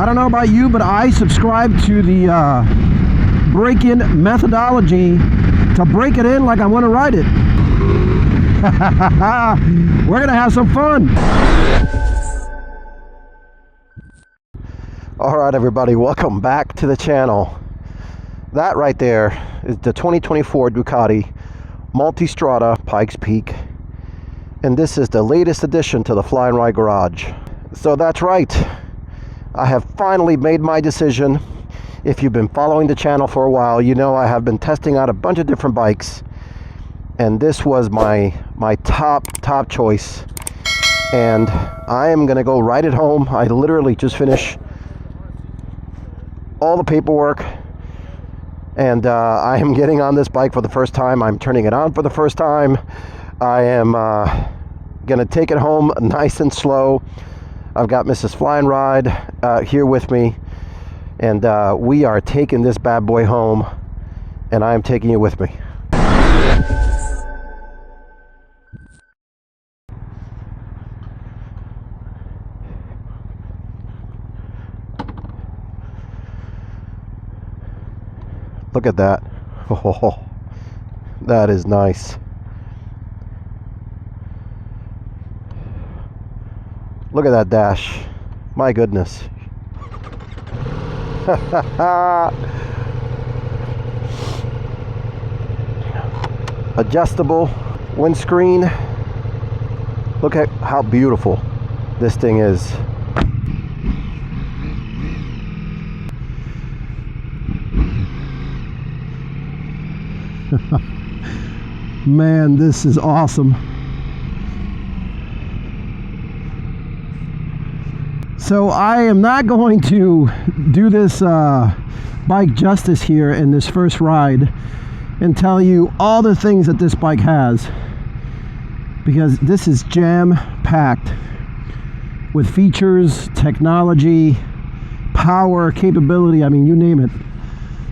don't know about you, but I subscribe to the break-in methodology to break it in like I want to ride it. We're gonna have some fun. All right, everybody, welcome back to the channel. That right there is the 2024 Ducati Multistrada Pikes Peak, and this is the latest addition to the Fly and Ride Garage. So that's right, I have finally made my decision. If you've been following the channel for a while, you know I have been testing out a bunch of different bikes, and this was my top choice, and I am gonna go ride it home. I literally just finished all the paperwork, and I am getting on this bike for the first time. I'm turning it on for the first time. I am gonna take it home nice and slow. I've got Mrs. Fly and Ride here with me, and we are taking this bad boy home, and I am taking it with me. Look at that. Oh, that is nice. Look at that dash. My goodness. Adjustable windscreen. Look at how beautiful this thing is. Man, this is awesome. So I am not going to do this bike justice here in this first ride and tell you all the things that this bike has, because this is jam-packed with features, technology, power, capability. I mean, you name it,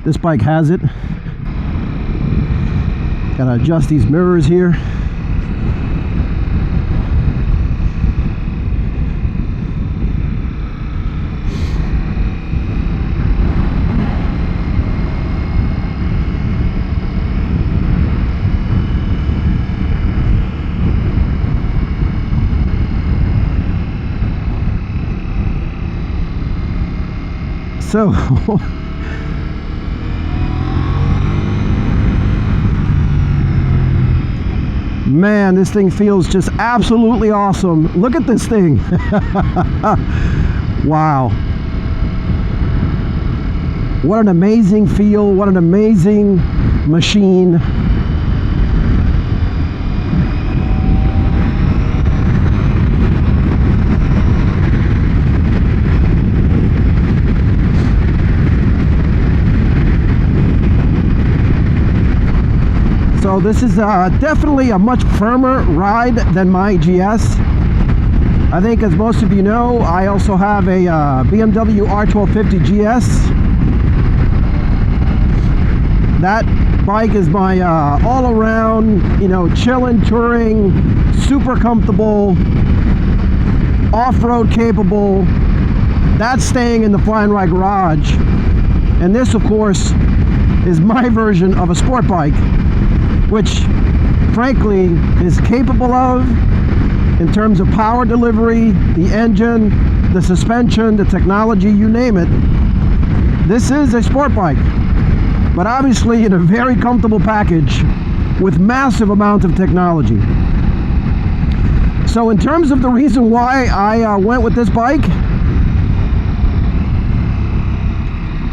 this bike has it. Gotta adjust these mirrors here. So man, this thing feels just absolutely awesome. Look at this thing. Wow. What an amazing feel. What an amazing machine. So this is definitely a much firmer ride than my GS. I think, as most of you know, I also have a BMW R1250 GS. That bike is my all-around, you know, chillin', touring, super comfortable, off-road capable. That's staying in the Fly and Ride Garage. And this, of course, is my version of a sport bike, which frankly is capable of, in terms of power delivery, the engine, the suspension, the technology, you name it. This is a sport bike, but obviously in a very comfortable package with massive amounts of technology. So in terms of the reason why I went with this bike,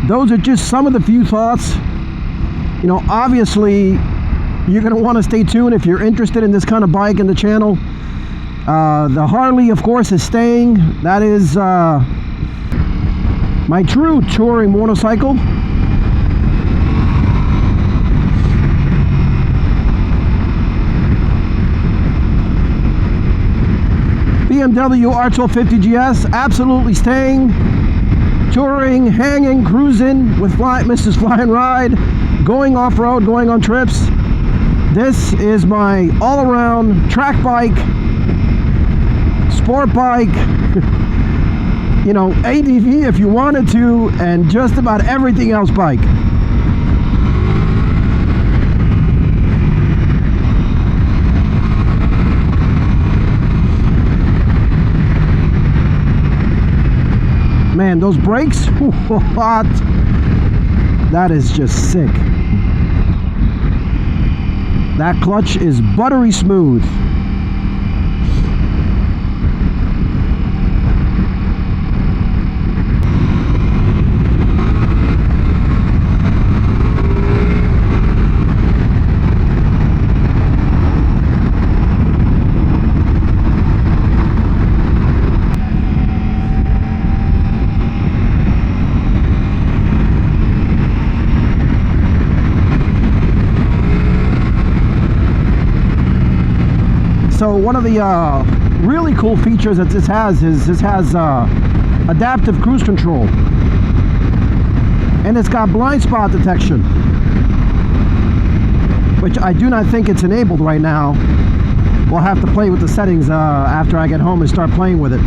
those are just some of the few thoughts. You know, obviously you're going to want to stay tuned if you're interested in this kind of bike in the channel. The Harley, of course, is staying. That is my true touring motorcycle. BMW R1250 GS, absolutely staying. Touring, hanging, cruising with Mrs. Fly and Ride, going off-road, going on trips. This is my all-around track bike, sport bike, you know, ADV if you wanted to, and just about everything else bike. Man, those brakes, what? That is just sick. That clutch is buttery smooth. So one of the really cool features that this has is adaptive cruise control, and it's got blind spot detection, which I do not think it's enabled right now. We'll have to play with the settings after I get home and start playing with it.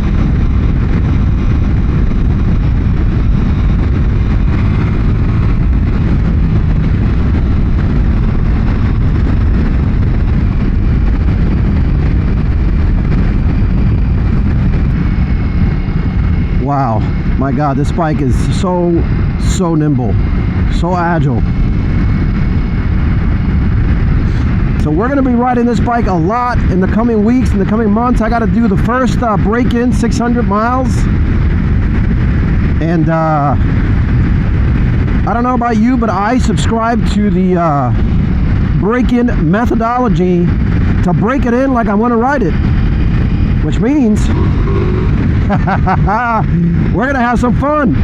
Wow, my God, this bike is so nimble, so agile. So we're going to be riding this bike a lot in the coming weeks, in the coming months. I got to do the first break-in 600 miles. And I don't know about you, but I subscribe to the break-in methodology to break it in like I want to ride it, which means we're gonna have some fun.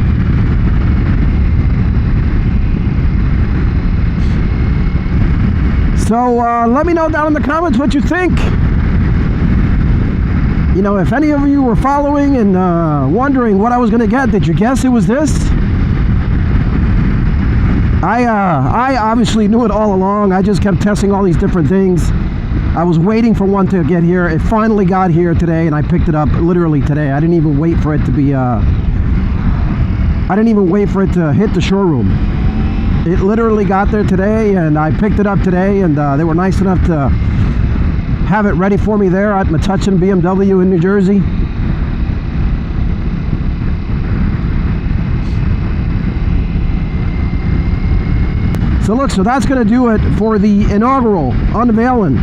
So let me know down in the comments what you think. You know, if any of you were following and wondering what I was gonna get, did you guess it was this? I obviously knew it all along. I just kept testing all these different things. I was waiting for one to get here. It finally got here today, and I picked it up literally today. I didn't even wait for it to be I didn't even wait for it to hit the showroom. It literally got there today, and I picked it up today, and they were nice enough to have it ready for me there at Metuchen BMW in New Jersey. So look, so that's going to do it for the inaugural unveiling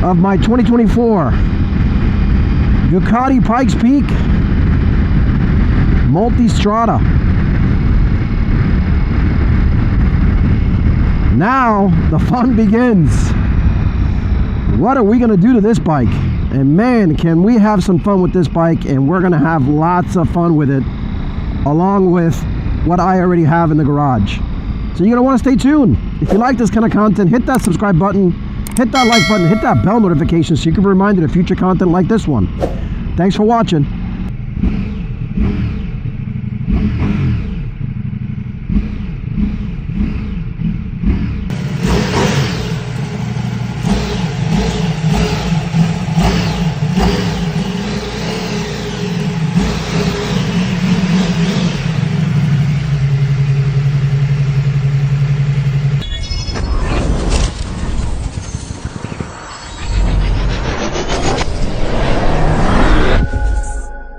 of my 2024 Ducati Pikes Peak Multistrada. Now the fun begins. What are we going to do to this bike? And man, can we have some fun with this bike, and we're going to have lots of fun with it, along with what I already have in the garage. So you're going to want to stay tuned. If you like this kind of content, hit that subscribe button, hit that like button, hit that bell notification so you can be reminded of future content like this one. Thanks for watching.